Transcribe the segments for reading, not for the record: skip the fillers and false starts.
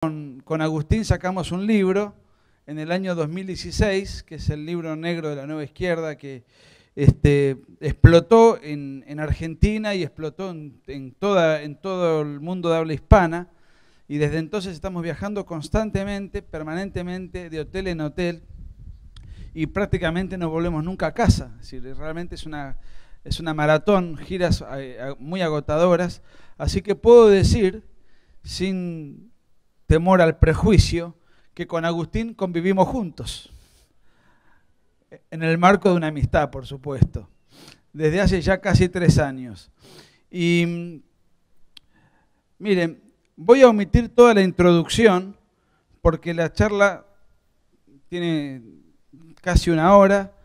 Con Agustín sacamos un libro en el año 2016, que es el libro negro de la nueva izquierda, que explotó en Argentina y explotó en todo el mundo de habla hispana. Y desde entonces estamos viajando constantemente, permanentemente, de hotel en hotel, y prácticamente no volvemos nunca a casa. Es decir, realmente es una maratón, giras muy agotadoras. Así que puedo decir, sin temor al prejuicio, que con Agustín convivimos juntos, en el marco de una amistad, por supuesto, desde hace ya casi 3 años. Y miren, voy a omitir toda la introducción, porque la charla tiene casi 1 hora,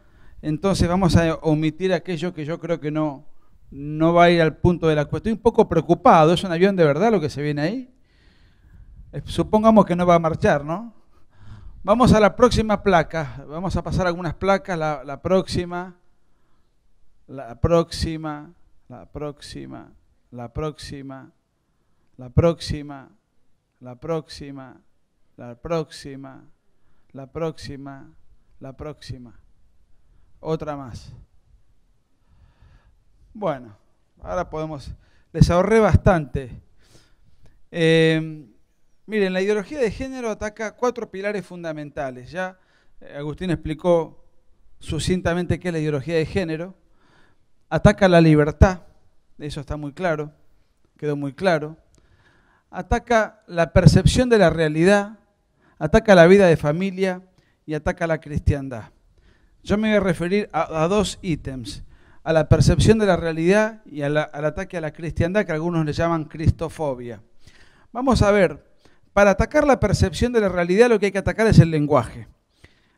entonces vamos a omitir aquello que yo creo que no va a ir al punto de la cuestión. Estoy un poco preocupado, ¿es un avión de verdad lo que se viene ahí? Supongamos que no va a marchar, ¿no? Vamos a la próxima placa, vamos a pasar algunas placas, la próxima, la próxima, la próxima, la próxima, la próxima, la próxima, la próxima, la próxima, la próxima, otra más. Bueno, ahora podemos, les ahorré bastante. Miren, la ideología de género ataca 4 pilares fundamentales. Ya Agustín explicó sucintamente qué es la ideología de género. Ataca la libertad, eso está muy claro, quedó muy claro. Ataca la percepción de la realidad, ataca la vida de familia y ataca la cristiandad. Yo me voy a referir a 2 ítems, a la percepción de la realidad y al ataque a la cristiandad, que algunos le llaman cristofobia. Vamos a ver. Para atacar la percepción de la realidad lo que hay que atacar es el lenguaje.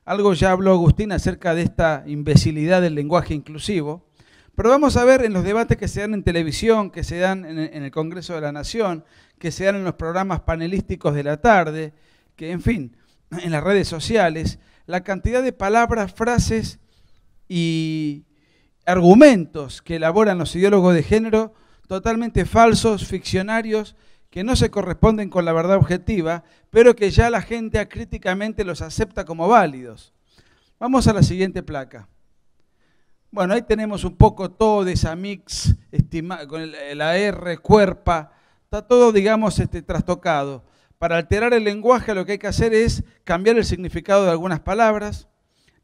Algo ya habló Agustín acerca de esta imbecilidad del lenguaje inclusivo, pero vamos a ver en los debates que se dan en televisión, que se dan en el Congreso de la Nación, que se dan en los programas panelísticos de la tarde, que en fin, en las redes sociales, la cantidad de palabras, frases y argumentos que elaboran los ideólogos de género totalmente falsos, ficcionarios, que no se corresponden con la verdad objetiva, pero que ya la gente acríticamente los acepta como válidos. Vamos a la siguiente placa. Bueno, ahí tenemos un poco todo de esa mix, con la R, cuerpa, está todo, digamos, trastocado. Para alterar el lenguaje lo que hay que hacer es cambiar el significado de algunas palabras,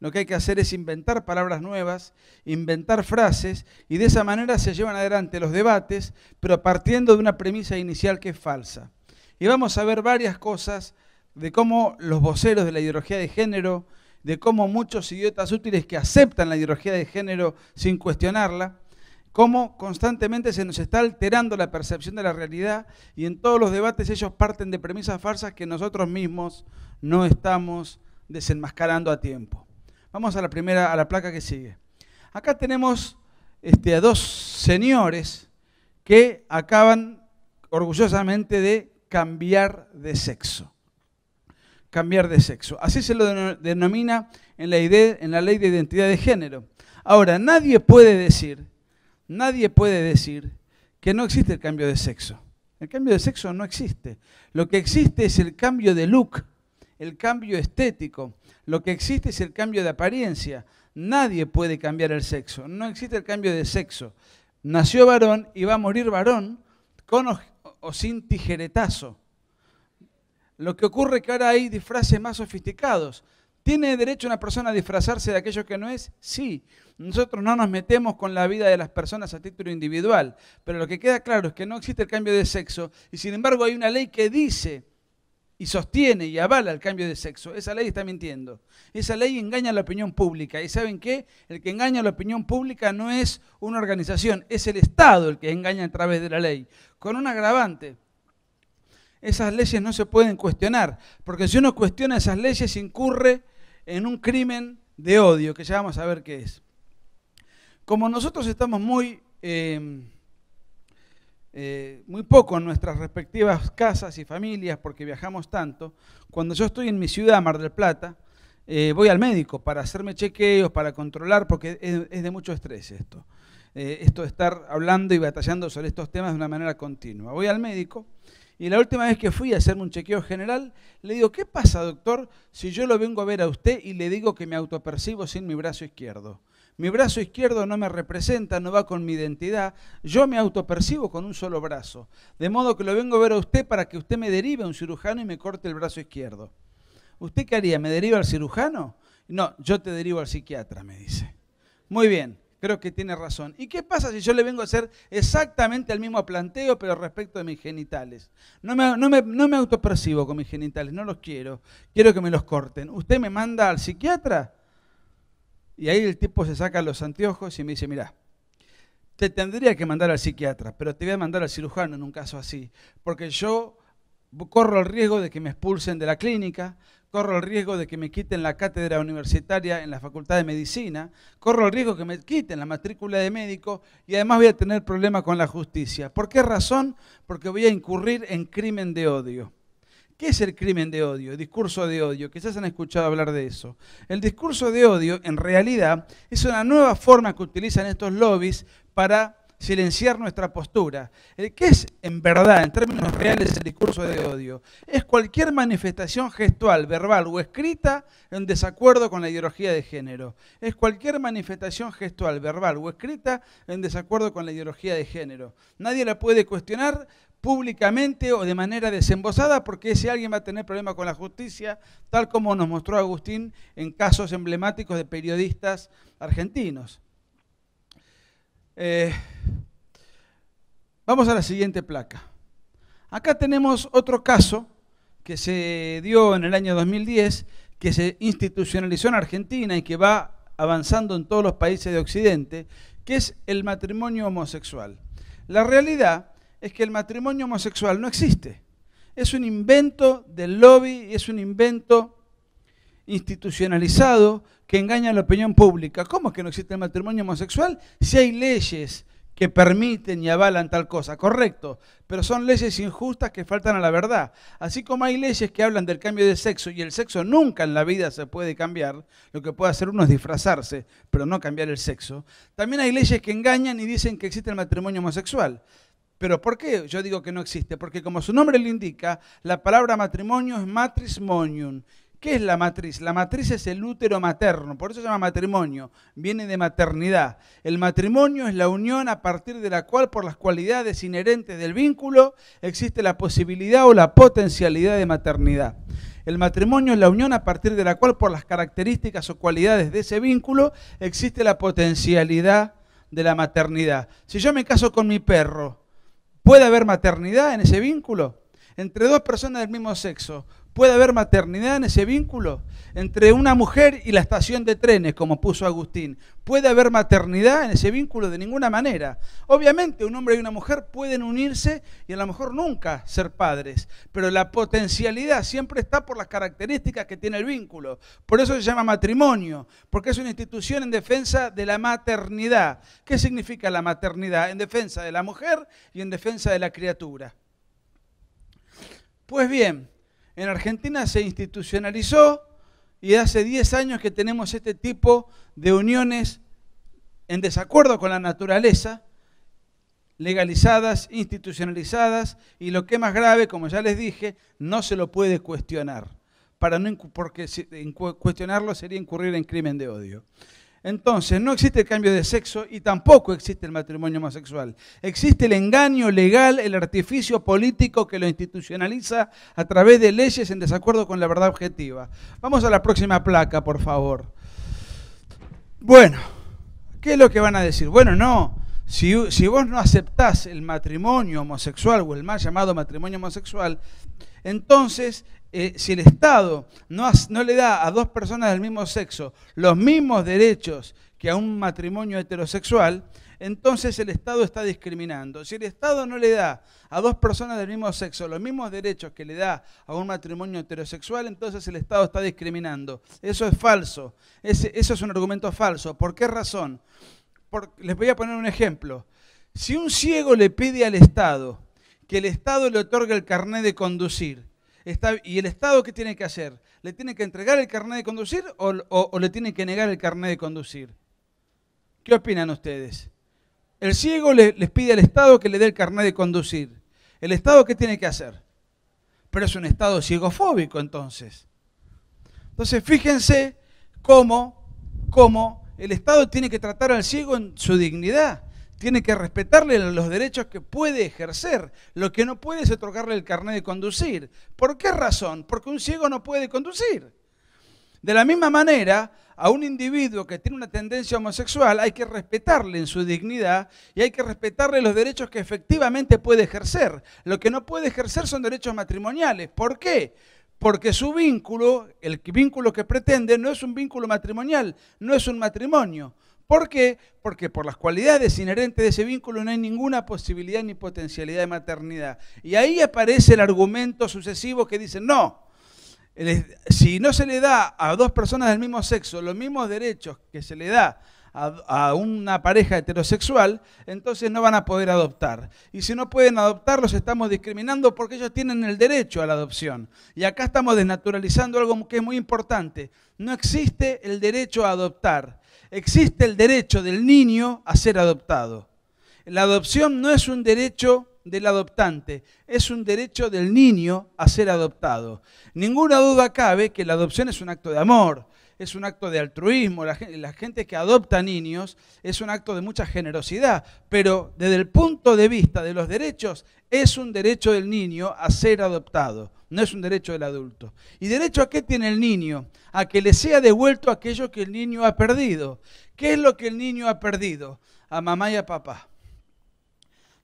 lo que hay que hacer es inventar palabras nuevas, inventar frases, y de esa manera se llevan adelante los debates, pero partiendo de una premisa inicial que es falsa. Y vamos a ver varias cosas de cómo los voceros de la ideología de género, de cómo muchos idiotas útiles que aceptan la ideología de género sin cuestionarla, cómo constantemente se nos está alterando la percepción de la realidad, y en todos los debates ellos parten de premisas falsas que nosotros mismos no estamos desenmascarando a tiempo. Vamos a la placa que sigue. Acá tenemos a 2 señores que acaban orgullosamente de cambiar de sexo. Cambiar de sexo. Así se lo denomina en la ley de identidad de género. Ahora, nadie puede decir que no existe el cambio de sexo. El cambio de sexo no existe. Lo que existe es el cambio de look, el cambio estético. Lo que existe es el cambio de apariencia. Nadie puede cambiar el sexo. No existe el cambio de sexo. Nació varón y va a morir varón con o sin tijeretazo. Lo que ocurre es que ahora hay disfraces más sofisticados. ¿Tiene derecho una persona a disfrazarse de aquello que no es? Sí. Nosotros no nos metemos con la vida de las personas a título individual. Pero lo que queda claro es que no existe el cambio de sexo y sin embargo hay una ley que dice y sostiene y avala el cambio de sexo. Esa ley está mintiendo. Esa ley engaña a la opinión pública. ¿Y saben qué? El que engaña a la opinión pública no es una organización, es el Estado el que engaña a través de la ley. Con un agravante. Esas leyes no se pueden cuestionar, porque si uno cuestiona esas leyes incurre en un crimen de odio, que ya vamos a ver qué es. Como nosotros estamos muy poco en nuestras respectivas casas y familias porque viajamos tanto, cuando yo estoy en mi ciudad, Mar del Plata, voy al médico para hacerme chequeos, para controlar, porque es de mucho estrés esto. Esto de estar hablando y batallando sobre estos temas de una manera continua. Voy al médico Y la última vez que fui a hacerme un chequeo general, le digo, ¿qué pasa, doctor, si yo lo vengo a ver a usted y le digo que me autopercibo sin mi brazo izquierdo? Mi brazo izquierdo no me representa, no va con mi identidad, yo me autopercibo con un solo brazo. De modo que lo vengo a ver a usted para que usted me derive a un cirujano y me corte el brazo izquierdo. ¿Usted qué haría? ¿Me deriva al cirujano? No, yo te derivo al psiquiatra, me dice. Muy bien. Creo que tiene razón. ¿Y qué pasa si yo le vengo a hacer exactamente el mismo planteo, pero respecto de mis genitales? No me autopercibo con mis genitales, no los quiero. Quiero que me los corten. ¿Usted me manda al psiquiatra? Y ahí el tipo se saca los anteojos y me dice, mirá, te tendría que mandar al psiquiatra, pero te voy a mandar al cirujano en un caso así, porque yo corro el riesgo de que me expulsen de la clínica, corro el riesgo de que me quiten la cátedra universitaria en la Facultad de Medicina, corro el riesgo de que me quiten la matrícula de médico y además voy a tener problemas con la justicia. ¿Por qué razón? Porque voy a incurrir en crimen de odio. ¿Qué es el crimen de odio? Discurso de odio. Quizás han escuchado hablar de eso. El discurso de odio, en realidad, es una nueva forma que utilizan estos lobbies para silenciar nuestra postura. ¿Qué es, en verdad, en términos reales, el discurso de odio? Es cualquier manifestación gestual, verbal o escrita en desacuerdo con la ideología de género. Es cualquier manifestación gestual, verbal o escrita en desacuerdo con la ideología de género. Nadie la puede cuestionar públicamente o de manera desembosada, porque ese alguien va a tener problemas con la justicia, tal como nos mostró Agustín en casos emblemáticos de periodistas argentinos. Vamos a la siguiente placa. Acá tenemos otro caso que se dio en el año 2010, que se institucionalizó en Argentina y que va avanzando en todos los países de Occidente, que es el matrimonio homosexual. La realidad es que el matrimonio homosexual no existe. Es un invento del lobby, es un invento institucionalizado que engaña a la opinión pública. ¿Cómo es que no existe el matrimonio homosexual? Si hay leyes que permiten y avalan tal cosa, correcto, pero son leyes injustas que faltan a la verdad. Así como hay leyes que hablan del cambio de sexo y el sexo nunca en la vida se puede cambiar, lo que puede hacer uno es disfrazarse, pero no cambiar el sexo. También hay leyes que engañan y dicen que existe el matrimonio homosexual. ¿Pero por qué yo digo que no existe? Porque como su nombre le indica, la palabra matrimonio es matris monium. ¿Qué es la matriz? La matriz es el útero materno, por eso se llama matrimonio, viene de maternidad. El matrimonio es la unión a partir de la cual, por las cualidades inherentes del vínculo, existe la posibilidad o la potencialidad de maternidad. El matrimonio es la unión a partir de la cual, por las características o cualidades de ese vínculo, existe la potencialidad de la maternidad. Si yo me caso con mi perro, ¿puede haber maternidad en ese vínculo? Entre dos personas del mismo sexo, ¿puede haber maternidad en ese vínculo? Entre una mujer y la estación de trenes, como puso Agustín, ¿puede haber maternidad en ese vínculo? De ninguna manera. Obviamente un hombre y una mujer pueden unirse y a lo mejor nunca ser padres, pero la potencialidad siempre está por las características que tiene el vínculo. Por eso se llama matrimonio, porque es una institución en defensa de la maternidad. ¿Qué significa la maternidad? En defensa de la mujer y en defensa de la criatura. Pues bien, en Argentina se institucionalizó y hace 10 años que tenemos este tipo de uniones en desacuerdo con la naturaleza, legalizadas, institucionalizadas y lo que es más grave, como ya les dije, no se lo puede cuestionar, porque cuestionarlo sería incurrir en crimen de odio. Entonces, no existe el cambio de sexo y tampoco existe el matrimonio homosexual. Existe el engaño legal, el artificio político que lo institucionaliza a través de leyes en desacuerdo con la verdad objetiva. Vamos a la próxima placa, por favor. Bueno, ¿qué es lo que van a decir? Bueno, no, si vos no aceptás el matrimonio homosexual o el mal llamado matrimonio homosexual, entonces si el Estado no le da a dos personas del mismo sexo los mismos derechos que a un matrimonio heterosexual, entonces el Estado está discriminando. Si el Estado no le da a dos personas del mismo sexo los mismos derechos que le da a un matrimonio heterosexual, entonces el Estado está discriminando. Eso es falso. Eso es un argumento falso. ¿Por qué razón? Les voy a poner un ejemplo. Si un ciego le pide al Estado que el Estado le otorgue el carnet de conducir, ¿y el Estado qué tiene que hacer? ¿Le tiene que entregar el carnet de conducir o le tiene que negar el carnet de conducir? ¿Qué opinan ustedes? El ciego les pide al Estado que le dé el carnet de conducir. ¿El Estado qué tiene que hacer? pero es un estado ciegofóbico entonces. Entonces fíjense cómo el Estado tiene que tratar al ciego en su dignidad. Tiene que respetarle los derechos que puede ejercer. Lo que no puede es otorgarle el carnet de conducir. ¿Por qué razón? Porque un ciego no puede conducir. De la misma manera, a un individuo que tiene una tendencia homosexual hay que respetarle en su dignidad y hay que respetarle los derechos que efectivamente puede ejercer. Lo que no puede ejercer son derechos matrimoniales. ¿Por qué? Porque su vínculo, el vínculo que pretende, no es un vínculo matrimonial, no es un matrimonio. ¿Por qué? Porque por las cualidades inherentes de ese vínculo no hay ninguna posibilidad ni potencialidad de maternidad. Y ahí aparece el argumento sucesivo que dice, no, si no se le da a dos personas del mismo sexo los mismos derechos que se le da a una pareja heterosexual, entonces no van a poder adoptar. Y si no pueden adoptar, los estamos discriminando porque ellos tienen el derecho a la adopción. Y acá estamos desnaturalizando algo que es muy importante. No existe el derecho a adoptar. Existe el derecho del niño a ser adoptado. La adopción no es un derecho del adoptante, es un derecho del niño a ser adoptado. Ninguna duda cabe que la adopción es un acto de amor, es un acto de altruismo, la gente que adopta niños es un acto de mucha generosidad, pero desde el punto de vista de los derechos, es un derecho del niño a ser adoptado, no es un derecho del adulto. ¿Y derecho a qué tiene el niño? A que le sea devuelto aquello que el niño ha perdido. ¿Qué es lo que el niño ha perdido? A mamá y a papá.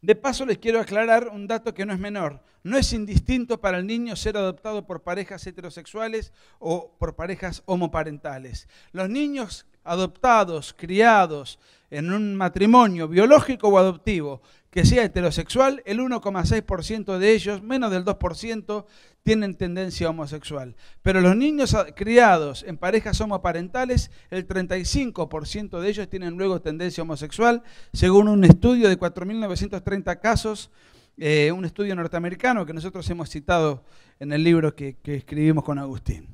De paso les quiero aclarar un dato que no es menor. No es indistinto para el niño ser adoptado por parejas heterosexuales o por parejas homoparentales. Los niños adoptados, criados en un matrimonio biológico o adoptivo que sea heterosexual, el 1,6% de ellos, menos del 2%, tienen tendencia homosexual. Pero los niños criados en parejas homoparentales, el 35% de ellos tienen luego tendencia homosexual, según un estudio de 4.930 casos, un estudio norteamericano que nosotros hemos citado en el libro que escribimos con Agustín.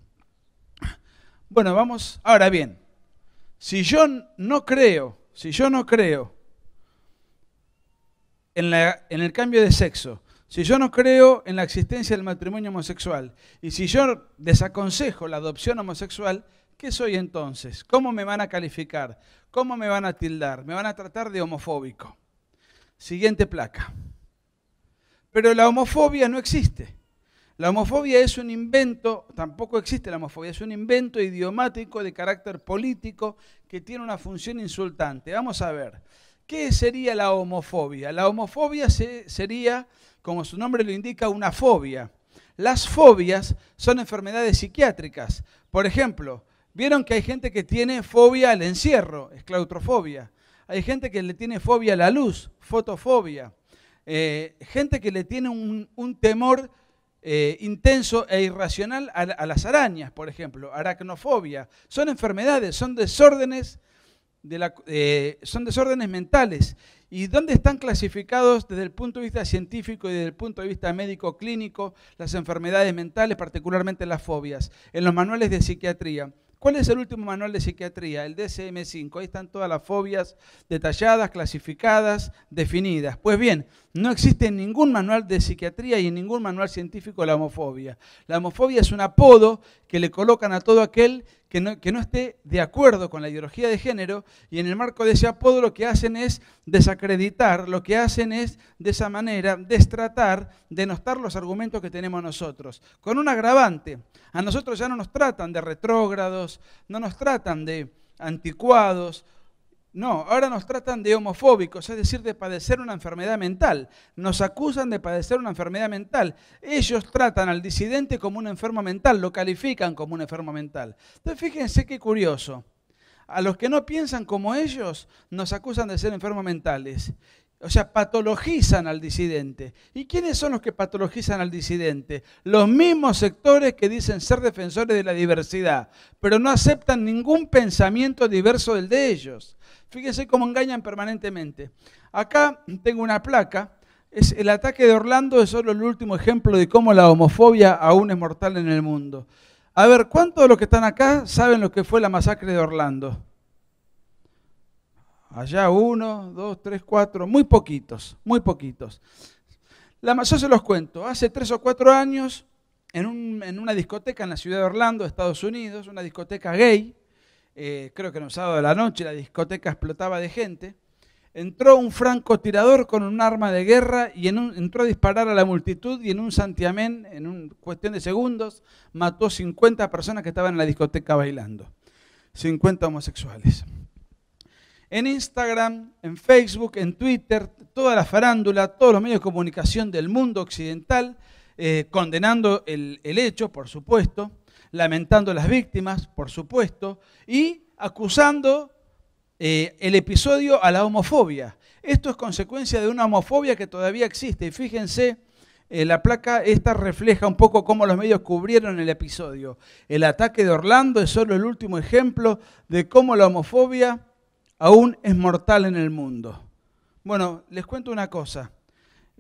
Bueno, vamos, ahora bien, si yo no creo en el cambio de sexo, si yo no creo en la existencia del matrimonio homosexual y si yo desaconsejo la adopción homosexual, ¿qué soy entonces? ¿Cómo me van a calificar? ¿Cómo me van a tildar? Me van a tratar de homofóbico. Siguiente placa. Pero la homofobia no existe. La homofobia es un invento, tampoco existe la homofobia, es un invento idiomático de carácter político que tiene una función insultante. Vamos a ver, ¿qué sería la homofobia? La homofobia sería, como su nombre lo indica, una fobia. Las fobias son enfermedades psiquiátricas. Por ejemplo, vieron que hay gente que tiene fobia al encierro, es claustrofobia. Hay gente que le tiene fobia a la luz, fotofobia. Gente que le tiene un temor intenso e irracional a las arañas, por ejemplo, aracnofobia. Son enfermedades, son desórdenes, son desórdenes mentales. ¿Y dónde están clasificados desde el punto de vista científico y desde el punto de vista médico clínico las enfermedades mentales, particularmente las fobias? En los manuales de psiquiatría. ¿Cuál es el último manual de psiquiatría? El DSM-5. Ahí están todas las fobias detalladas, clasificadas, definidas. Pues bien, no existe en ningún manual de psiquiatría y en ningún manual científico la homofobia. La homofobia es un apodo que le colocan a todo aquel que no esté de acuerdo con la ideología de género, y en el marco de ese apodo lo que hacen es desacreditar, lo que hacen es de esa manera destratar, denostar los argumentos que tenemos nosotros. Con un agravante, a nosotros ya no nos tratan de retrógrados, no nos tratan de anticuados, no, ahora nos tratan de homofóbicos, es decir, de padecer una enfermedad mental. Nos acusan de padecer una enfermedad mental. Ellos tratan al disidente como un enfermo mental, lo califican como un enfermo mental. Entonces fíjense qué curioso. A los que no piensan como ellos nos acusan de ser enfermos mentales. O sea, patologizan al disidente. ¿Y quiénes son los que patologizan al disidente? Los mismos sectores que dicen ser defensores de la diversidad, pero no aceptan ningún pensamiento diverso del de ellos. Fíjense cómo engañan permanentemente. Acá tengo una placa. El ataque de Orlando es solo el último ejemplo de cómo la homofobia aún es mortal en el mundo. A ver, ¿cuántos de los que están acá saben lo que fue la masacre de Orlando? Allá 1, 2, 3, 4, muy poquitos, muy poquitos. Yo se los cuento, hace 3 o 4 años en una discoteca en la ciudad de Orlando, Estados Unidos, una discoteca gay. Creo que en un sábado de la noche la discoteca explotaba de gente. Entró un francotirador con un arma de guerra y entró a disparar a la multitud y en un santiamén, en una cuestión de segundos, mató 50 personas que estaban en la discoteca bailando. 50 homosexuales. En Instagram, en Facebook, en Twitter, toda la farándula, todos los medios de comunicación del mundo occidental, condenando el hecho, por supuesto, lamentando a las víctimas, por supuesto, y acusando el episodio a la homofobia. Esto es consecuencia de una homofobia que todavía existe. Y fíjense, la placa esta refleja un poco cómo los medios cubrieron el episodio. El ataque de Orlando es solo el último ejemplo de cómo la homofobia aún es mortal en el mundo. Bueno, les cuento una cosa.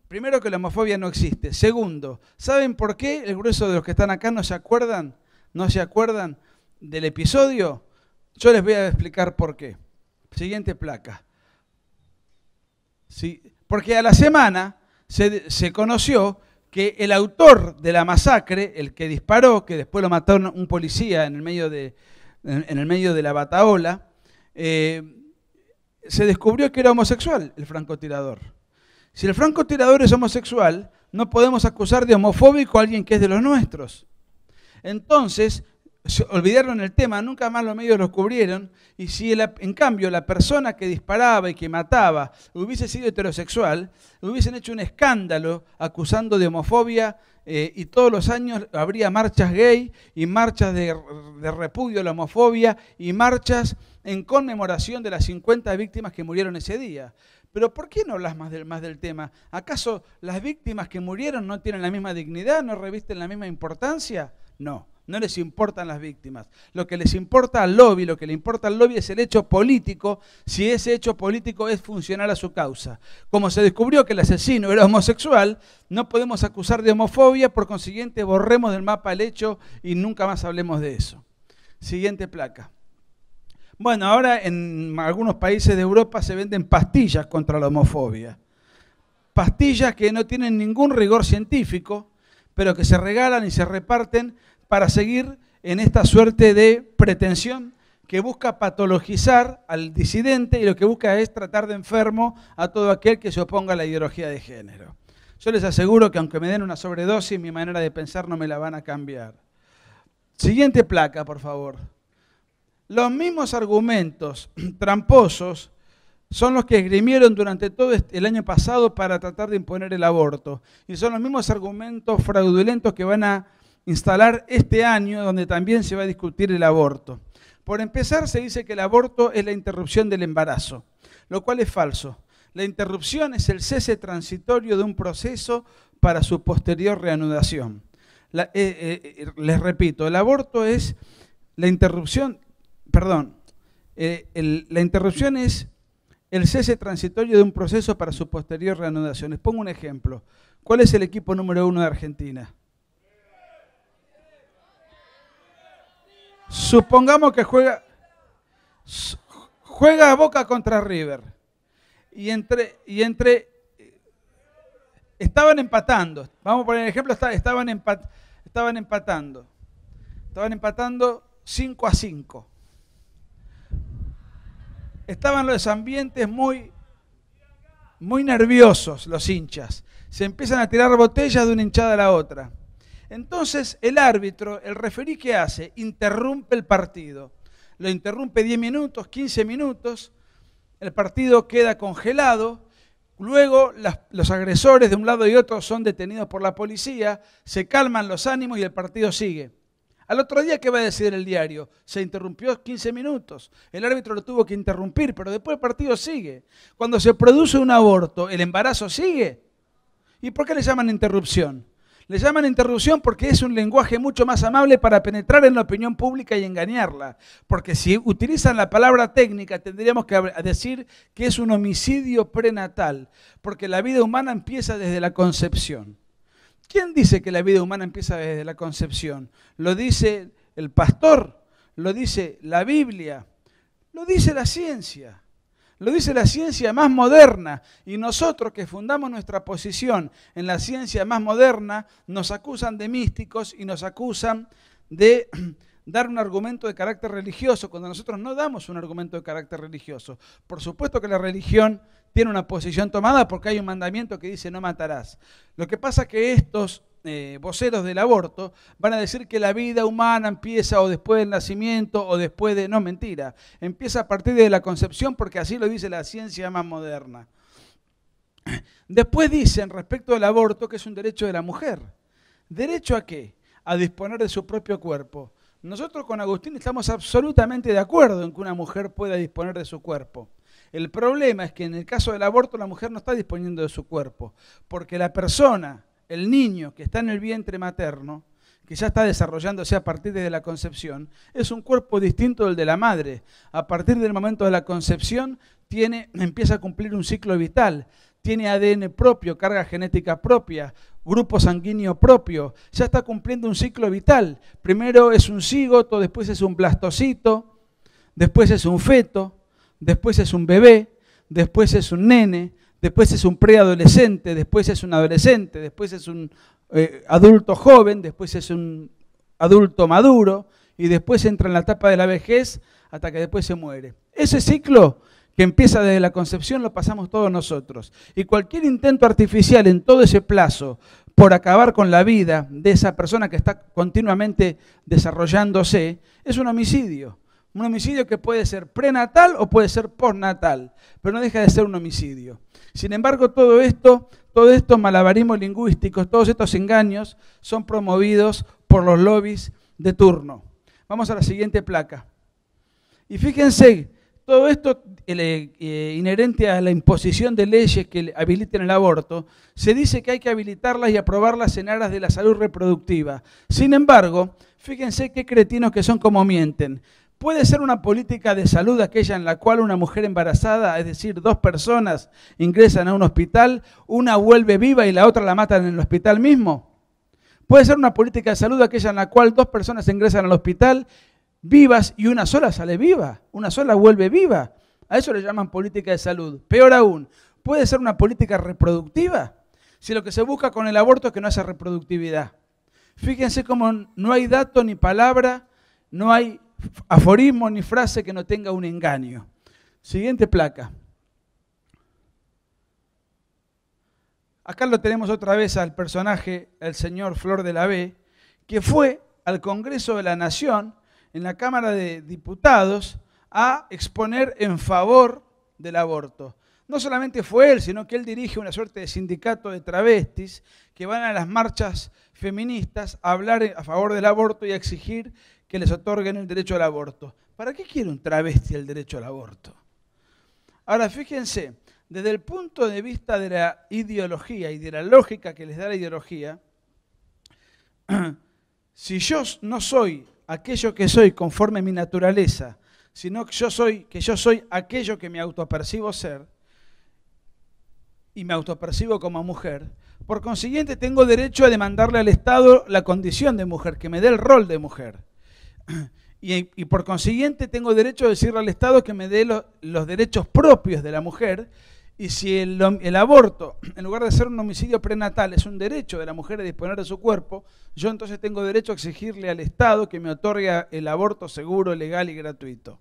Primero, que la homofobia no existe. Segundo, ¿saben por qué el grueso de los que están acá no se acuerdan? ¿No se acuerdan del episodio? Yo les voy a explicar por qué. Siguiente placa. Sí, porque a la semana se conoció que el autor de la masacre, el que disparó, que después lo mató un policía en el medio de la batahola, se descubrió que era homosexual el francotirador. Si el francotirador es homosexual, no podemos acusar de homofóbico a alguien que es de los nuestros. Entonces, se olvidaron el tema, nunca más los medios lo cubrieron, y si en cambio la persona que disparaba y que mataba hubiese sido heterosexual, hubiesen hecho un escándalo acusando de homofobia, y todos los años habría marchas gay y marchas de repudio a la homofobia y marchas en conmemoración de las 50 víctimas que murieron ese día. Pero ¿por qué no hablas más del tema? ¿Acaso las víctimas que murieron no tienen la misma dignidad, no revisten la misma importancia? No. No les importan las víctimas. Lo que les importa al lobby, lo que le importa al lobby es el hecho político, si ese hecho político es funcional a su causa. Como se descubrió que el asesino era homosexual, no podemos acusar de homofobia, por consiguiente borremos del mapa el hecho y nunca más hablemos de eso. Siguiente placa. Bueno, ahora en algunos países de Europa se venden pastillas contra la homofobia. Pastillas que no tienen ningún rigor científico, pero que se regalan y se reparten para seguir en esta suerte de pretensión que busca patologizar al disidente y lo que busca es tratar de enfermo a todo aquel que se oponga a la ideología de género. Yo les aseguro que aunque me den una sobredosis, mi manera de pensar no me la van a cambiar. Siguiente placa, por favor. Los mismos argumentos tramposos son los que esgrimieron durante todo el año pasado para tratar de imponer el aborto. Y son los mismos argumentos fraudulentos que van a instalar este año, donde también se va a discutir el aborto. Por empezar, se dice que el aborto es la interrupción del embarazo, lo cual es falso. La interrupción es el cese transitorio de un proceso para su posterior reanudación. Les repito, el aborto es la interrupción, la interrupción es el cese transitorio de un proceso para su posterior reanudación. Les pongo un ejemplo. ¿Cuál es el equipo número 1 de Argentina? Supongamos que juega Boca contra River y estaban empatando. Vamos a poner el ejemplo, estaban empatando 5-5. Estaban los ambientes muy nerviosos, los hinchas. Se empiezan a tirar botellas de una hinchada a la otra. Entonces el árbitro, el referí, ¿qué hace? Interrumpe el partido. Lo interrumpe 10 minutos, 15 minutos, el partido queda congelado, luego los agresores de un lado y otro son detenidos por la policía, se calman los ánimos y el partido sigue. Al otro día, ¿qué va a decir el diario? Se interrumpió 15 minutos, el árbitro lo tuvo que interrumpir, pero después el partido sigue. Cuando se produce un aborto, ¿el embarazo sigue? ¿Y por qué le llaman interrupción? Le llaman interrupción porque es un lenguaje mucho más amable para penetrar en la opinión pública y engañarla. Porque si utilizan la palabra técnica, tendríamos que decir que es un homicidio prenatal, porque la vida humana empieza desde la concepción. ¿Quién dice que la vida humana empieza desde la concepción? ¿Lo dice el pastor? ¿Lo dice la Biblia? ¿Lo dice la ciencia? Lo dice la ciencia más moderna. Y nosotros que fundamos nuestra posición en la ciencia más moderna, nos acusan de místicos y nos acusan de dar un argumento de carácter religioso, cuando nosotros no damos un argumento de carácter religioso. Por supuesto que la religión tiene una posición tomada porque hay un mandamiento que dice no matarás. Lo que pasa es que estos voceros del aborto van a decir que la vida humana empieza o después del nacimiento o después de... No, mentira. Empieza a partir de la concepción porque así lo dice la ciencia más moderna. Después dicen respecto del aborto que es un derecho de la mujer. ¿Derecho a qué? A disponer de su propio cuerpo. Nosotros con Agustín estamos absolutamente de acuerdo en que una mujer pueda disponer de su cuerpo. El problema es que en el caso del aborto la mujer no está disponiendo de su cuerpo, porque la persona, el niño que está en el vientre materno, que ya está desarrollándose a partir de la concepción, es un cuerpo distinto del de la madre. A partir del momento de la concepción empieza a cumplir un ciclo vital, tiene ADN propio, carga genética propia, grupo sanguíneo propio, ya está cumpliendo un ciclo vital. Primero es un cigoto, después es un blastocito, después es un feto, después es un bebé, después es un nene, después es un preadolescente, después es un adolescente, después es un adulto joven, después es un adulto maduro y después entra en la etapa de la vejez hasta que después se muere. Ese ciclo que empieza desde la concepción lo pasamos todos nosotros. Y cualquier intento artificial en todo ese plazo por acabar con la vida de esa persona que está continuamente desarrollándose es un homicidio. Un homicidio que puede ser prenatal o puede ser postnatal, pero no deja de ser un homicidio. Sin embargo, todos estos malabarismos lingüísticos, todos estos engaños son promovidos por los lobbies de turno. Vamos a la siguiente placa. Y fíjense, todo esto inherente a la imposición de leyes que habiliten el aborto, se dice que hay que habilitarlas y aprobarlas en aras de la salud reproductiva. Sin embargo, fíjense qué cretinos que son como mienten. ¿Puede ser una política de salud aquella en la cual una mujer embarazada, es decir, 2 personas ingresan a un hospital, una vuelve viva y la otra la matan en el hospital mismo? ¿Puede ser una política de salud aquella en la cual 2 personas ingresan al hospital vivas y una sola sale viva, una sola vuelve viva? A eso le llaman política de salud. Peor aún, ¿puede ser una política reproductiva? Si lo que se busca con el aborto es que no haya reproductividad. Fíjense cómo no hay dato ni palabra, no hay aforismo ni frase que no tenga un engaño. Siguiente placa. Acá lo tenemos otra vez al personaje, el señor Flor de la B, que fue al Congreso de la Nación, en la Cámara de Diputados, a exponer en favor del aborto. No solamente fue él, sino que él dirige una suerte de sindicato de travestis que van a las marchas feministas a hablar a favor del aborto y a exigir que les otorguen el derecho al aborto. ¿Para qué quiere un travesti el derecho al aborto? Ahora, fíjense, desde el punto de vista de la ideología y de la lógica que les da la ideología, si yo no soy aquello que soy conforme a mi naturaleza, sino que yo soy aquello que me autopercibo ser, y me autopercibo como mujer, por consiguiente tengo derecho a demandarle al Estado la condición de mujer, que me dé el rol de mujer. Y por consiguiente tengo derecho a decirle al Estado que me dé los derechos propios de la mujer. Y si el aborto, en lugar de ser un homicidio prenatal, es un derecho de la mujer a disponer de su cuerpo, yo entonces tengo derecho a exigirle al Estado que me otorgue el aborto seguro, legal y gratuito.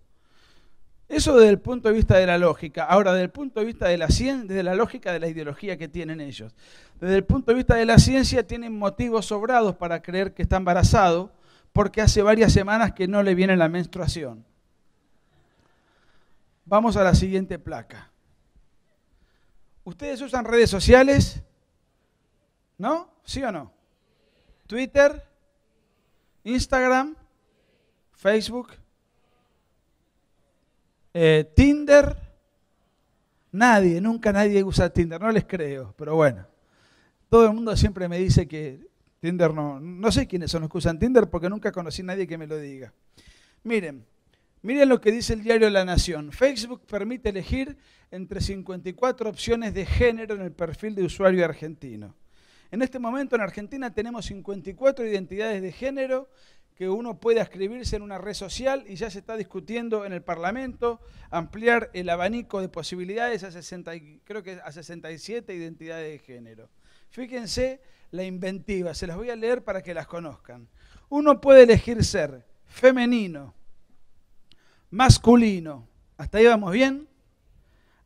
Eso desde el punto de vista de la lógica. Ahora, desde el punto de vista de la ciencia, desde la lógica de la ideología que tienen ellos. Desde el punto de vista de la ciencia, tienen motivos sobrados para creer que está embarazado, porque hace varias semanas que no le viene la menstruación. Vamos a la siguiente placa. ¿Ustedes usan redes sociales? ¿No? ¿Sí o no? ¿Twitter? ¿Instagram? ¿Facebook? ¿Tinder? Nunca nadie usa Tinder, no les creo, pero bueno. Todo el mundo siempre me dice que Tinder no sé quiénes son los que usan Tinder porque nunca conocí a nadie que me lo diga. Miren lo que dice el diario La Nación. Facebook permite elegir entre 54 opciones de género en el perfil de usuario argentino. En este momento en Argentina tenemos 54 identidades de género que uno pueda escribirse en una red social y ya se está discutiendo en el Parlamento ampliar el abanico de posibilidades a 67 identidades de género. Fíjense la inventiva, se las voy a leer para que las conozcan. Uno puede elegir ser femenino, masculino, ¿hasta ahí vamos bien?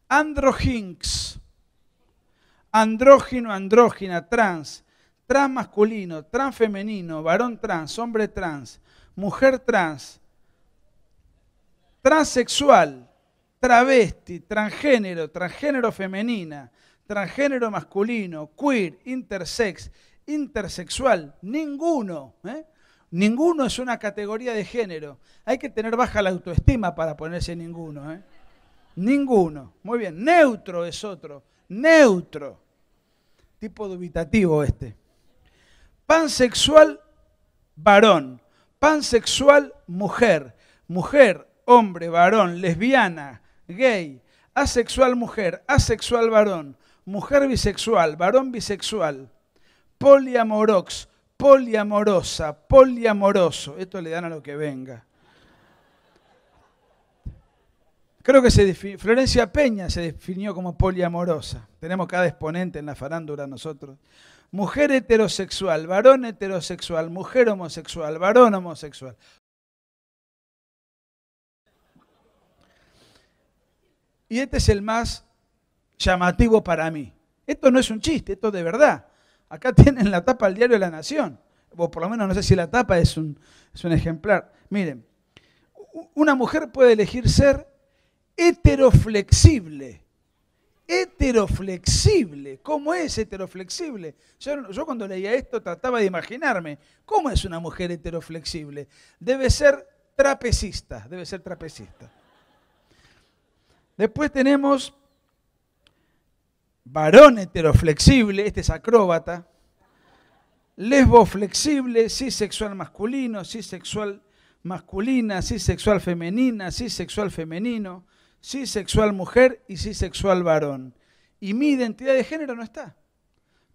Androginx, andrógino, andrógina, trans, transmasculino, transfemenino, varón trans, hombre trans, mujer trans, transexual, travesti, transgénero, transgénero femenina, transgénero masculino, queer, intersex, intersexual, ninguno. Ninguno es una categoría de género. Hay que tener baja la autoestima para ponerse ninguno. Ninguno. Muy bien. Neutro es otro. Neutro. Tipo dubitativo este. Pansexual, varón. Pansexual, mujer. Mujer, hombre, varón, lesbiana, gay. Asexual, mujer. Asexual, varón. Mujer bisexual, varón bisexual. Poliamorox, poliamorosa, poliamoroso. Esto le dan a lo que venga. Creo que Florencia Peña se definió como poliamorosa. Tenemos cada exponente en la farándula nosotros. Mujer heterosexual, varón heterosexual, mujer homosexual, varón homosexual. Y este es el más llamativo para mí. Esto no es un chiste, esto es de verdad. Acá tienen la tapa del diario La Nación. O por lo menos no sé si la tapa es un ejemplar. Miren, una mujer puede elegir ser heteroflexible. Heteroflexible. ¿Cómo es heteroflexible? Yo cuando leía esto trataba de imaginarme. ¿Cómo es una mujer heteroflexible? Debe ser trapecista. Debe ser trapecista. Después tenemos varón heteroflexible. Este es acróbata. Lesboflexible, cisexual masculino, cisexual masculina, cisexual femenina, cisexual femenino, cisexual mujer y cisexual varón. Y mi identidad de género no está,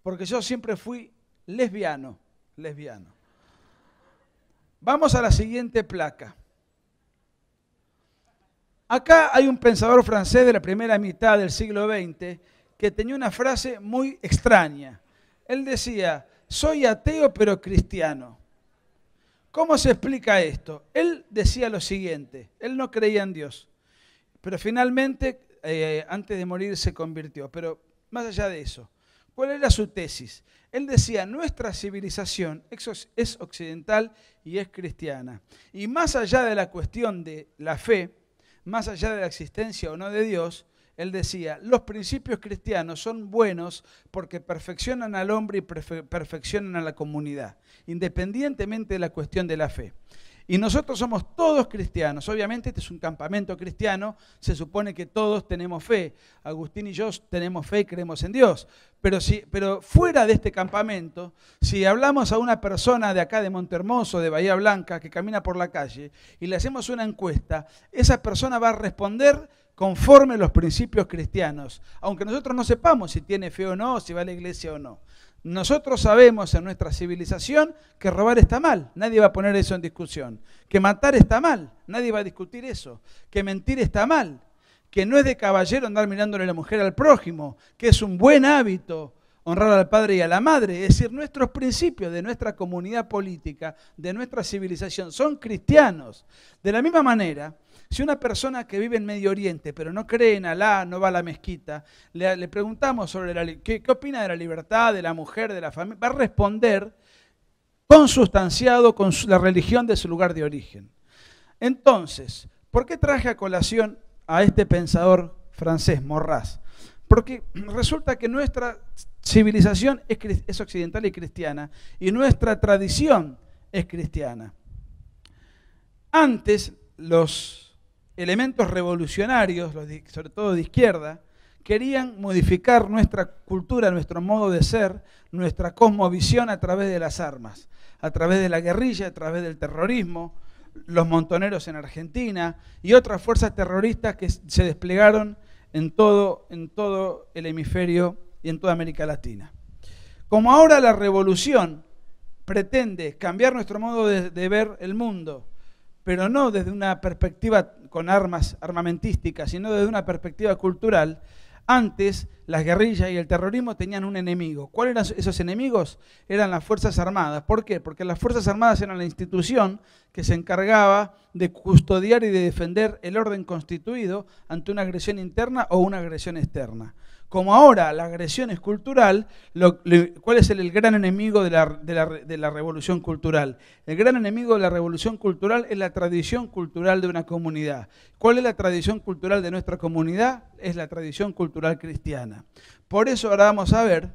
porque yo siempre fui lesbiano. Vamos a la siguiente placa. Acá hay un pensador francés de la primera mitad del siglo XX que tenía una frase muy extraña. Él decía: soy ateo pero cristiano. ¿Cómo se explica esto? Él decía lo siguiente, él no creía en Dios, pero finalmente antes de morir se convirtió. Pero más allá de eso, ¿cuál era su tesis? Él decía, nuestra civilización es occidental y es cristiana. Y más allá de la cuestión de la fe, más allá de la existencia o no de Dios, él decía, los principios cristianos son buenos porque perfeccionan al hombre y perfeccionan a la comunidad, independientemente de la cuestión de la fe. Y nosotros somos todos cristianos. Obviamente este es un campamento cristiano, se supone que todos tenemos fe. Agustín y yo tenemos fe y creemos en Dios. Pero fuera de este campamento, si hablamos a una persona de acá de Montehermoso, de Bahía Blanca, que camina por la calle, y le hacemos una encuesta, esa persona va a responder conforme a los principios cristianos, aunque nosotros no sepamos si tiene fe o no, si va a la iglesia o no. Nosotros sabemos en nuestra civilización que robar está mal, nadie va a poner eso en discusión. Que matar está mal, nadie va a discutir eso. Que mentir está mal, que no es de caballero andar mirándole la mujer al prójimo, que es un buen hábito honrar al padre y a la madre. Es decir, nuestros principios de nuestra comunidad política, de nuestra civilización, son cristianos. De la misma manera, si una persona que vive en Medio Oriente, pero no cree en Alá, no va a la mezquita, le preguntamos sobre ¿qué opina de la libertad, de la mujer, de la familia? Va a responder consustanciado con la religión de su lugar de origen. Entonces, ¿por qué traje a colación a este pensador francés, Maurras? Porque resulta que nuestra civilización es occidental y cristiana, y nuestra tradición es cristiana. Antes, los elementos revolucionarios, sobre todo de izquierda, querían modificar nuestra cultura, nuestro modo de ser, nuestra cosmovisión a través de las armas, a través de la guerrilla, a través del terrorismo, los montoneros en Argentina y otras fuerzas terroristas que se desplegaron en todo el hemisferio y en toda América Latina. Como ahora la revolución pretende cambiar nuestro modo de ver el mundo, pero no desde una perspectiva con armas armamentísticas, sino desde una perspectiva cultural, antes las guerrillas y el terrorismo tenían un enemigo. ¿Cuáles eran esos enemigos? Eran las Fuerzas Armadas. ¿Por qué? Porque las Fuerzas Armadas eran la institución que se encargaba de custodiar y de defender el orden constituido ante una agresión interna o una agresión externa. Como ahora la agresión es cultural, ¿cuál es el gran enemigo de la revolución cultural? El gran enemigo de la revolución cultural es la tradición cultural de una comunidad. ¿Cuál es la tradición cultural de nuestra comunidad? Es la tradición cultural cristiana. Por eso ahora vamos a ver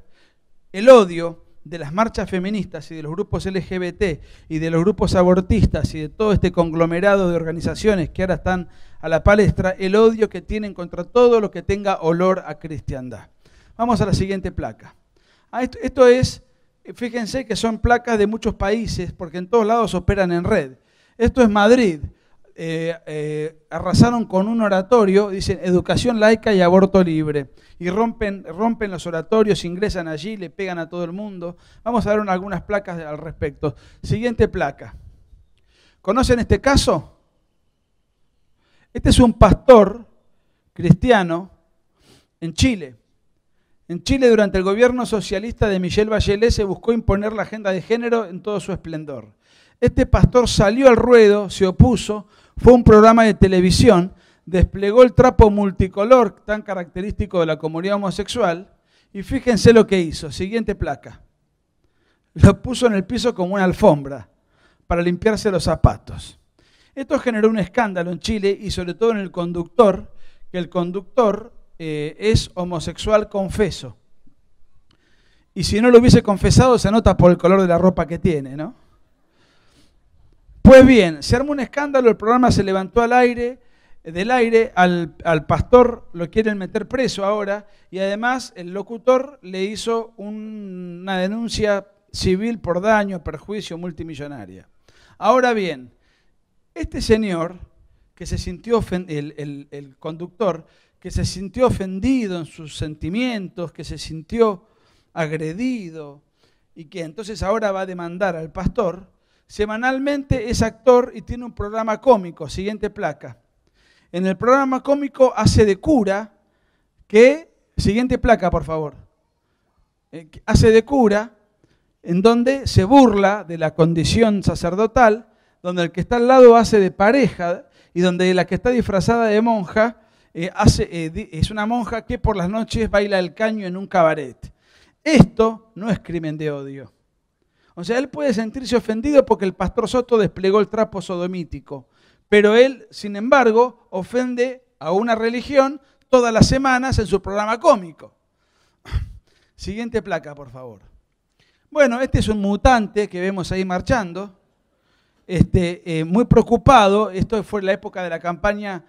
el odio de las marchas feministas y de los grupos LGBT y de los grupos abortistas y de todo este conglomerado de organizaciones que ahora están a la palestra, el odio que tienen contra todo lo que tenga olor a cristiandad. Vamos a la siguiente placa. Esto es, fíjense que son placas de muchos países porque en todos lados operan en red. Esto es Madrid. Arrasaron con un oratorio, dicen educación laica y aborto libre, y rompen los oratorios, ingresan allí, le pegan a todo el mundo. Vamos a ver algunas placas al respecto. Siguiente placa. ¿Conocen este caso? Este es un pastor cristiano en Chile. En Chile, durante el gobierno socialista de Michelle Bachelet, se buscó imponer la agenda de género en todo su esplendor. Este pastor salió al ruedo, se opuso, fue a un programa de televisión, desplegó el trapo multicolor tan característico de la comunidad homosexual y fíjense lo que hizo. Siguiente placa. Lo puso en el piso como una alfombra para limpiarse los zapatos. Esto generó un escándalo en Chile y sobre todo en el conductor, que el conductor es homosexual confeso. Y si no lo hubiese confesado se nota por el color de la ropa que tiene, ¿no? Pues bien, se armó un escándalo, el programa se levantó del aire, al pastor lo quieren meter preso ahora y además el locutor le hizo una denuncia civil por daño, perjuicio multimillonaria. Ahora bien, este señor, que se sintió el conductor, que se sintió ofendido en sus sentimientos, que se sintió agredido y que entonces ahora va a demandar al pastor, semanalmente es actor y tiene un programa cómico. Siguiente placa. En el programa cómico hace de cura siguiente placa, por favor. Hace de cura en donde se burla de la condición sacerdotal, donde el que está al lado hace de pareja y donde la que está disfrazada de monja es una monja que por las noches baila el caño en un cabaret. Esto no es crimen de odio. O sea, él puede sentirse ofendido porque el pastor Soto desplegó el trapo sodomítico, pero él, sin embargo, ofende a una religión todas las semanas en su programa cómico. Siguiente placa, por favor. Bueno, este es un mutante que vemos ahí marchando, muy preocupado. Esto fue en la época de la campaña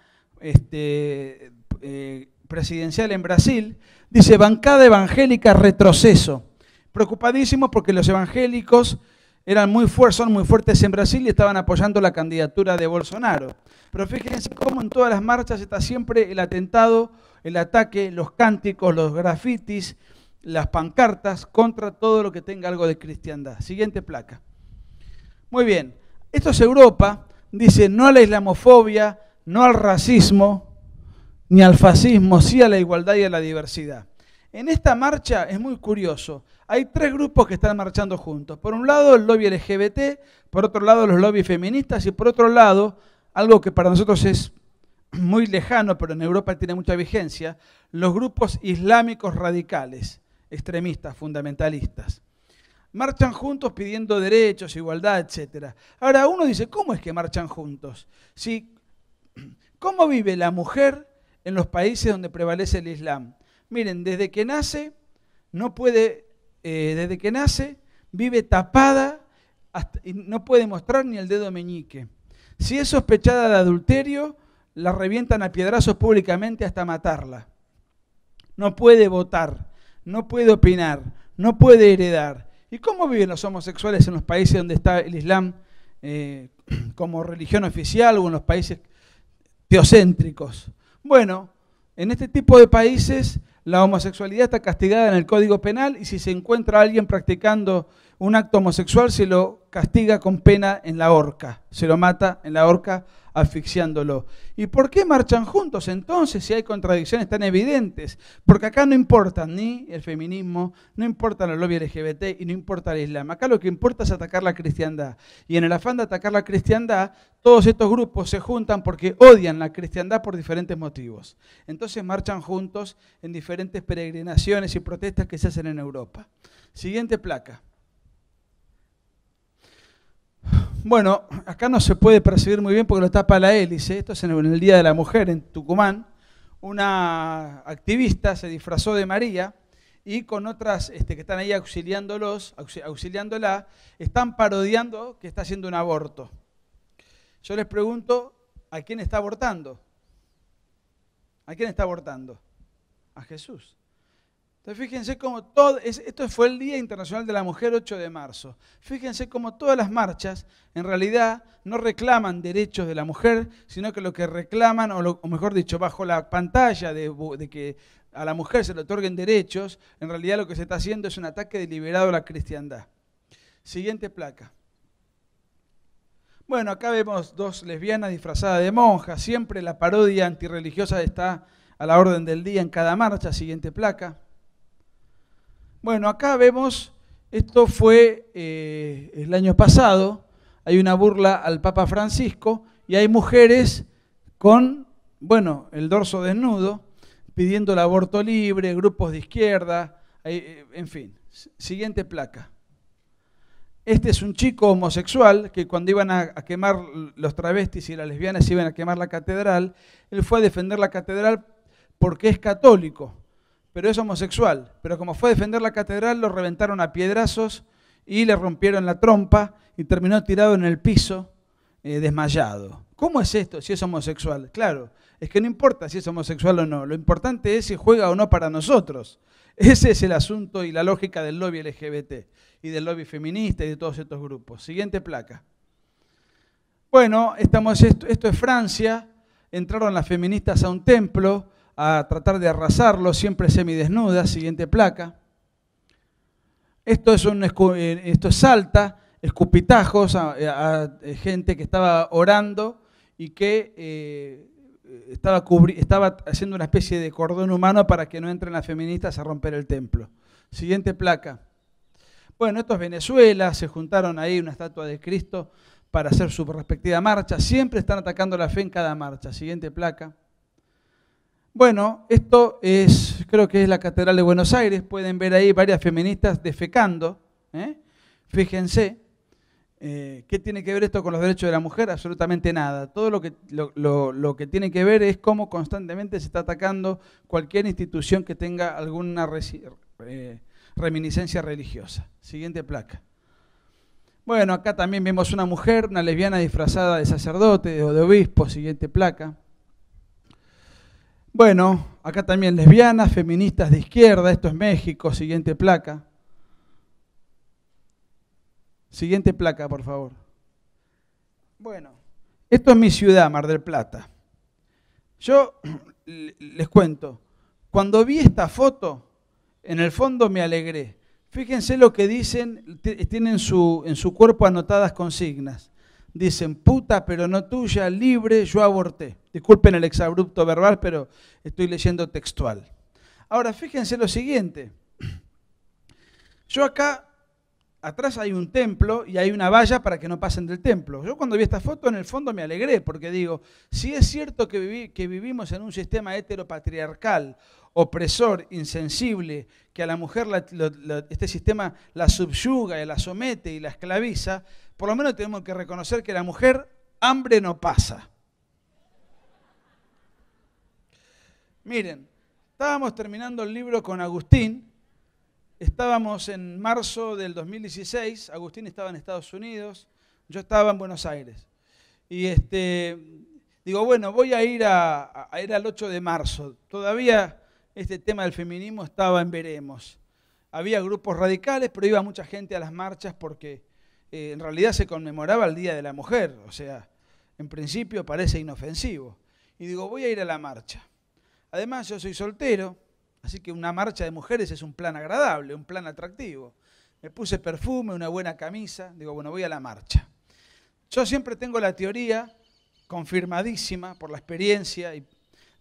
presidencial en Brasil. Dice, bancada evangélica retroceso. Preocupadísimo porque los evangélicos son muy fuertes en Brasil y estaban apoyando la candidatura de Bolsonaro. Pero fíjense cómo en todas las marchas está siempre el atentado, el ataque, los cánticos, los grafitis, las pancartas contra todo lo que tenga algo de cristiandad. Siguiente placa. Muy bien, esto es Europa, dice no a la islamofobia, no al racismo, ni al fascismo, sí a la igualdad y a la diversidad. En esta marcha es muy curioso, hay tres grupos que están marchando juntos. Por un lado el lobby LGBT, por otro lado los lobbies feministas y por otro lado, algo que para nosotros es muy lejano, pero en Europa tiene mucha vigencia, los grupos islámicos radicales, extremistas, fundamentalistas. Marchan juntos pidiendo derechos, igualdad, etc. Ahora uno dice, ¿cómo es que marchan juntos? ¿Cómo vive la mujer en los países donde prevalece el Islam? Miren, desde que nace, vive tapada y no puede mostrar ni el dedo meñique. Si es sospechada de adulterio, la revientan a piedrazos públicamente hasta matarla. No puede votar, no puede opinar, no puede heredar. ¿Y cómo viven los homosexuales en los países donde está el Islam como religión oficial o en los países teocéntricos? Bueno, en este tipo de países La homosexualidad está castigada en el Código Penal y si se encuentra a alguien practicando un acto homosexual se lo castiga con pena en la horca, se lo mata en la horca asfixiándolo. ¿Y por qué marchan juntos entonces si hay contradicciones tan evidentes? Porque acá no importa ni el feminismo, no importa la lobby LGBT y no importa el Islam. Acá lo que importa es atacar la cristiandad. Y en el afán de atacar la cristiandad, todos estos grupos se juntan porque odian la cristiandad por diferentes motivos. Entonces marchan juntos en diferentes peregrinaciones y protestas que se hacen en Europa. Siguiente placa. Bueno, acá no se puede percibir muy bien porque lo tapa la hélice. Esto es en el Día de la Mujer en Tucumán. Una activista se disfrazó de María y con otras que están ahí auxiliándola, están parodiando que está haciendo un aborto. Yo les pregunto, ¿a quién está abortando? ¿A quién está abortando? A Jesús. Entonces fíjense cómo esto fue el Día Internacional de la Mujer, 8 de marzo. Fíjense cómo todas las marchas en realidad no reclaman derechos de la mujer, sino que lo que reclaman, o mejor dicho, bajo la pantalla de que a la mujer se le otorguen derechos, en realidad lo que se está haciendo es un ataque deliberado a la cristiandad. Siguiente placa. Bueno, acá vemos dos lesbianas disfrazadas de monjas. Siempre la parodia antirreligiosa está a la orden del día en cada marcha. Siguiente placa. Bueno, acá vemos, esto fue el año pasado, hay una burla al Papa Francisco y hay mujeres con, bueno, el dorso desnudo, pidiendo el aborto libre, grupos de izquierda, en fin. Siguiente placa. Este es un chico homosexual que cuando iban a quemar los travestis y las lesbianas iban a quemar la catedral, él fue a defender la catedral porque es católico, pero es homosexual. Pero como fue a defender la catedral, lo reventaron a piedrazos y le rompieron la trompa y terminó tirado en el piso, desmayado. ¿Cómo es esto si es homosexual? Claro, es que no importa si es homosexual o no, lo importante es si juega o no para nosotros. Ese es el asunto y la lógica del lobby LGBT y del lobby feminista y de todos estos grupos. Siguiente placa. Bueno, esto es Francia, entraron las feministas a un templo a tratar de arrasarlo, siempre semidesnudas. Siguiente placa. Esto es Salta, escupitajos a gente que estaba orando y que estaba haciendo una especie de cordón humano para que no entren las feministas a romper el templo. Siguiente placa. Bueno, esto es Venezuela, se juntaron ahí una estatua de Cristo para hacer su respectiva marcha. Siempre están atacando la fe en cada marcha. Siguiente placa. Bueno, creo que es la Catedral de Buenos Aires. Pueden ver ahí varias feministas defecando. Fíjense. ¿Qué tiene que ver esto con los derechos de la mujer? Absolutamente nada. Todo lo que tiene que ver es cómo constantemente se está atacando cualquier institución que tenga alguna reminiscencia religiosa. Siguiente placa. Bueno, acá también vemos una mujer, una lesbiana disfrazada de sacerdote o de obispo. Siguiente placa. Bueno, acá también lesbianas, feministas de izquierda. Esto es México. Siguiente placa. Siguiente placa, por favor. Bueno, esto es mi ciudad, Mar del Plata. Yo les cuento, cuando vi esta foto, en el fondo me alegré. Fíjense lo que dicen, tienen en su cuerpo anotadas consignas. Dicen, puta pero no tuya, libre, yo aborté. Disculpen el exabrupto verbal, pero estoy leyendo textual. Ahora, fíjense lo siguiente. Yo acá, atrás hay un templo y hay una valla para que no pasen del templo. Yo cuando vi esta foto en el fondo me alegré porque digo, si es cierto que vivimos en un sistema heteropatriarcal, opresor, insensible, que a la mujer este sistema la subyuga y la somete y la esclaviza, por lo menos tenemos que reconocer que la mujer hambre no pasa. Miren, estábamos terminando el libro con Agustín. Estábamos en marzo del 2016, Agustín estaba en Estados Unidos, yo estaba en Buenos Aires. Y digo, bueno, voy a ir al 8 de marzo. Todavía este tema del feminismo estaba en veremos. Había grupos radicales, pero iba mucha gente a las marchas porque en realidad se conmemoraba el Día de la Mujer. O sea, en principio parece inofensivo. Y digo, voy a ir a la marcha. Además, yo soy soltero. Así que una marcha de mujeres es un plan agradable, un plan atractivo. Me puse perfume, una buena camisa, digo, bueno, voy a la marcha. Yo siempre tengo la teoría, confirmadísima por la experiencia,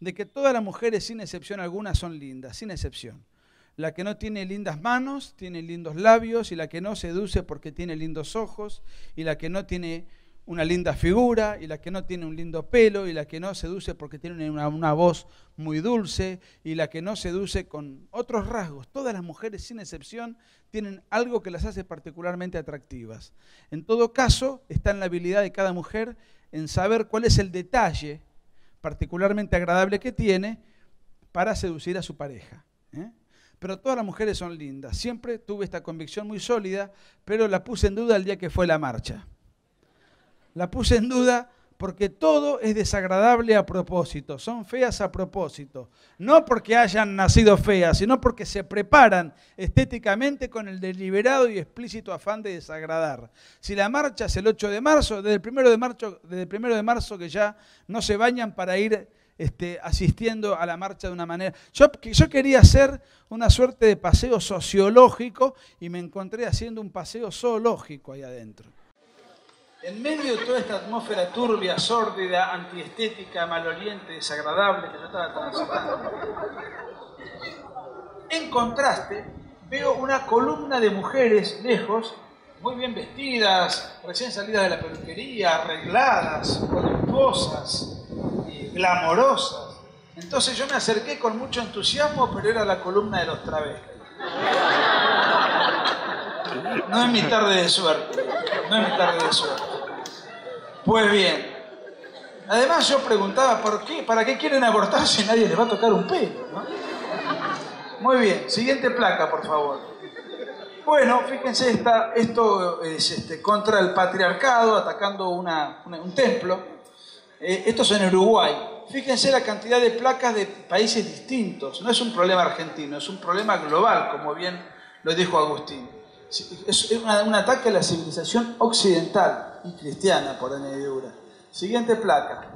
de que todas las mujeres, sin excepción alguna, son lindas, sin excepción. La que no tiene lindas manos, tiene lindos labios, y la que no seduce porque tiene lindos ojos, y la que no tiene una linda figura, y la que no tiene un lindo pelo, y la que no seduce porque tiene una voz muy dulce, y la que no seduce con otros rasgos. Todas las mujeres, sin excepción, tienen algo que las hace particularmente atractivas. En todo caso, está en la habilidad de cada mujer en saber cuál es el detalle particularmente agradable que tiene para seducir a su pareja. Pero todas las mujeres son lindas. Siempre tuve esta convicción muy sólida, pero la puse en duda el día que fue la marcha. La puse en duda porque todo es desagradable a propósito, son feas a propósito. No porque hayan nacido feas, sino porque se preparan estéticamente con el deliberado y explícito afán de desagradar. Si la marcha es el 8 de marzo, desde el 1 de marzo que ya no se bañan para ir asistiendo a la marcha de una manera. Yo quería hacer una suerte de paseo sociológico y me encontré haciendo un paseo zoológico ahí adentro. En medio de toda esta atmósfera turbia, sórdida, antiestética, maloliente, desagradable que yo estaba transitando, en contraste, veo una columna de mujeres lejos, muy bien vestidas, recién salidas de la peluquería, arregladas, voluptuosas, glamorosas. Entonces yo me acerqué con mucho entusiasmo, pero era la columna de los travestis. No es mi tarde de suerte, no es mi tarde de suerte. Pues bien, además yo preguntaba, ¿por qué? ¿Para qué quieren abortar si nadie les va a tocar un pelo, ¿no? Muy bien, siguiente placa, por favor. Bueno, fíjense, esto es contra el patriarcado, atacando un templo. Esto es en Uruguay. Fíjense la cantidad de placas de países distintos. No es un problema argentino, es un problema global, como bien lo dijo Agustín. Es un ataque a la civilización occidental y cristiana, por añadidura. Siguiente placa.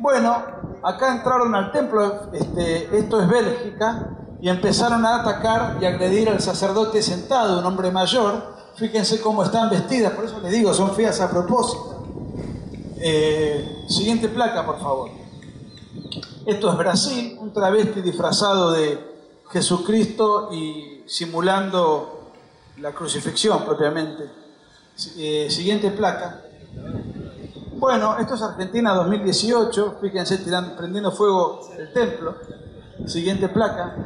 Bueno, acá entraron al templo, esto es Bélgica, y empezaron a atacar y agredir al sacerdote sentado, un hombre mayor. Fíjense cómo están vestidas, por eso les digo, son feas a propósito. Siguiente placa, por favor. Esto es Brasil, un travesti disfrazado de Jesucristo y simulando la crucifixión propiamente. Siguiente placa. Bueno, esto es Argentina 2018, fíjense prendiendo fuego el templo. Siguiente placa.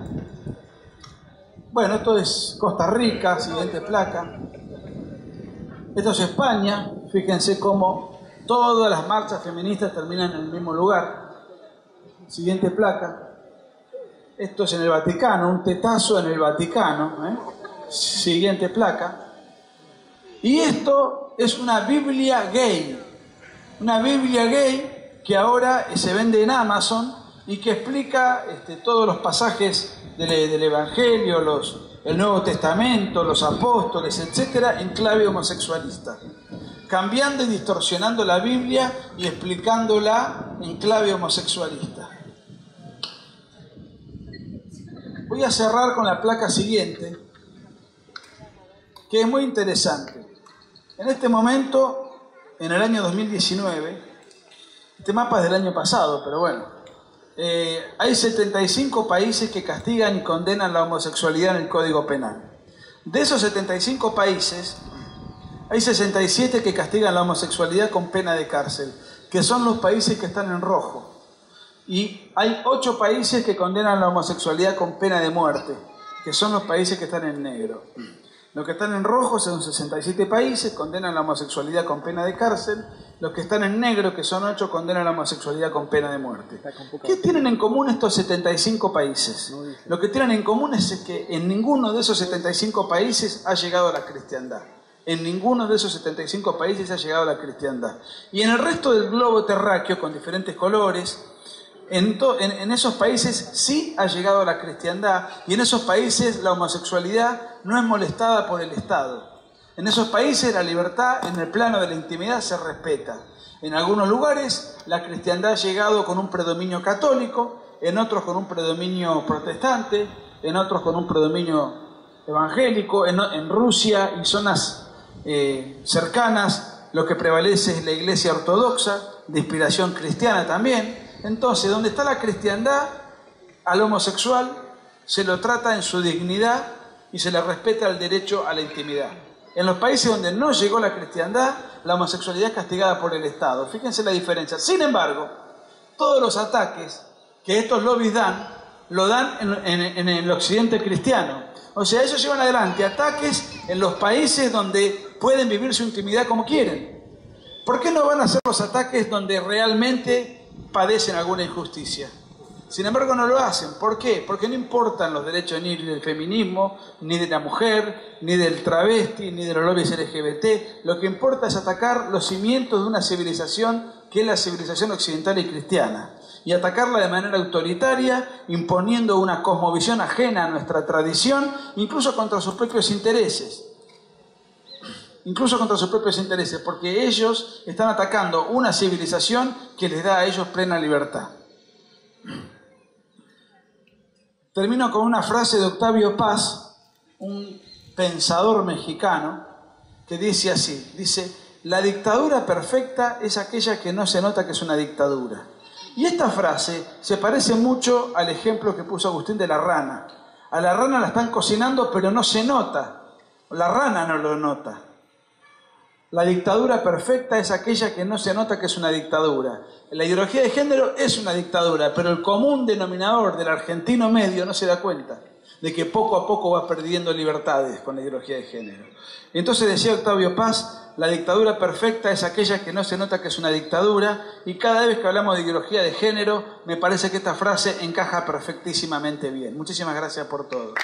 Bueno, esto es Costa Rica, siguiente placa. Esto es España, fíjense cómo todas las marchas feministas terminan en el mismo lugar. Siguiente placa. Esto es en el Vaticano, un tetazo en el Vaticano. Siguiente placa. Y esto es una Biblia gay. Una Biblia gay que ahora se vende en Amazon y que explica todos los pasajes del Evangelio, el Nuevo Testamento, los apóstoles, etcétera, en clave homosexualista. Cambiando y distorsionando la Biblia y explicándola en clave homosexualista. Voy a cerrar con la placa siguiente, que es muy interesante. En este momento, en el año 2019, este mapa es del año pasado, pero bueno, hay 75 países que castigan y condenan la homosexualidad en el Código Penal. De esos 75 países, hay 67 que castigan la homosexualidad con pena de cárcel, que son los países que están en rojo. Y hay 8 países que condenan la homosexualidad con pena de muerte, que son los países que están en negro. Los que están en rojo son 67 países, condenan la homosexualidad con pena de cárcel. Los que están en negro, que son 8, condenan la homosexualidad con pena de muerte. ¿Qué tienen en común estos 75 países? Lo que tienen en común es que en ninguno de esos 75 países ha llegado la cristiandad. En ninguno de esos 75 países ha llegado la cristiandad. Y en el resto del globo terráqueo, con diferentes colores, en esos países sí ha llegado la cristiandad, y en esos países la homosexualidad no es molestada por el Estado. En esos países la libertad en el plano de la intimidad se respeta. En algunos lugares la cristiandad ha llegado con un predominio católico, en otros con un predominio protestante, en otros con un predominio evangélico, en Rusia y zonas cercanas lo que prevalece es la iglesia ortodoxa, de inspiración cristiana también. Entonces, donde está la cristiandad, al homosexual se lo trata en su dignidad y se le respeta el derecho a la intimidad. En los países donde no llegó la cristiandad, la homosexualidad es castigada por el Estado. Fíjense la diferencia. Sin embargo, todos los ataques que estos lobbies dan, lo dan en el occidente cristiano. O sea, ellos llevan adelante ataques en los países donde pueden vivir su intimidad como quieren. ¿Por qué no van a hacer los ataques donde realmente padecen alguna injusticia? Sin embargo, no lo hacen. ¿Por qué? Porque no importan los derechos ni del feminismo, ni de la mujer, ni del travesti, ni de los lobbies LGBT. Lo que importa es atacar los cimientos de una civilización que es la civilización occidental y cristiana. Y atacarla de manera autoritaria, imponiendo una cosmovisión ajena a nuestra tradición, incluso contra sus propios intereses. Incluso contra sus propios intereses, porque ellos están atacando una civilización que les da a ellos plena libertad. Termino con una frase de Octavio Paz, un pensador mexicano, que dice así, dice: la dictadura perfecta es aquella que no se nota que es una dictadura. Y esta frase se parece mucho al ejemplo que puso Agustín de la rana. A la rana la están cocinando, pero no se nota. La rana no lo nota. La dictadura perfecta es aquella que no se nota que es una dictadura. La ideología de género es una dictadura, pero el común denominador del argentino medio no se da cuenta de que poco a poco va perdiendo libertades con la ideología de género. Entonces decía Octavio Paz, la dictadura perfecta es aquella que no se nota que es una dictadura, y cada vez que hablamos de ideología de género, me parece que esta frase encaja perfectísimamente bien. Muchísimas gracias por todo.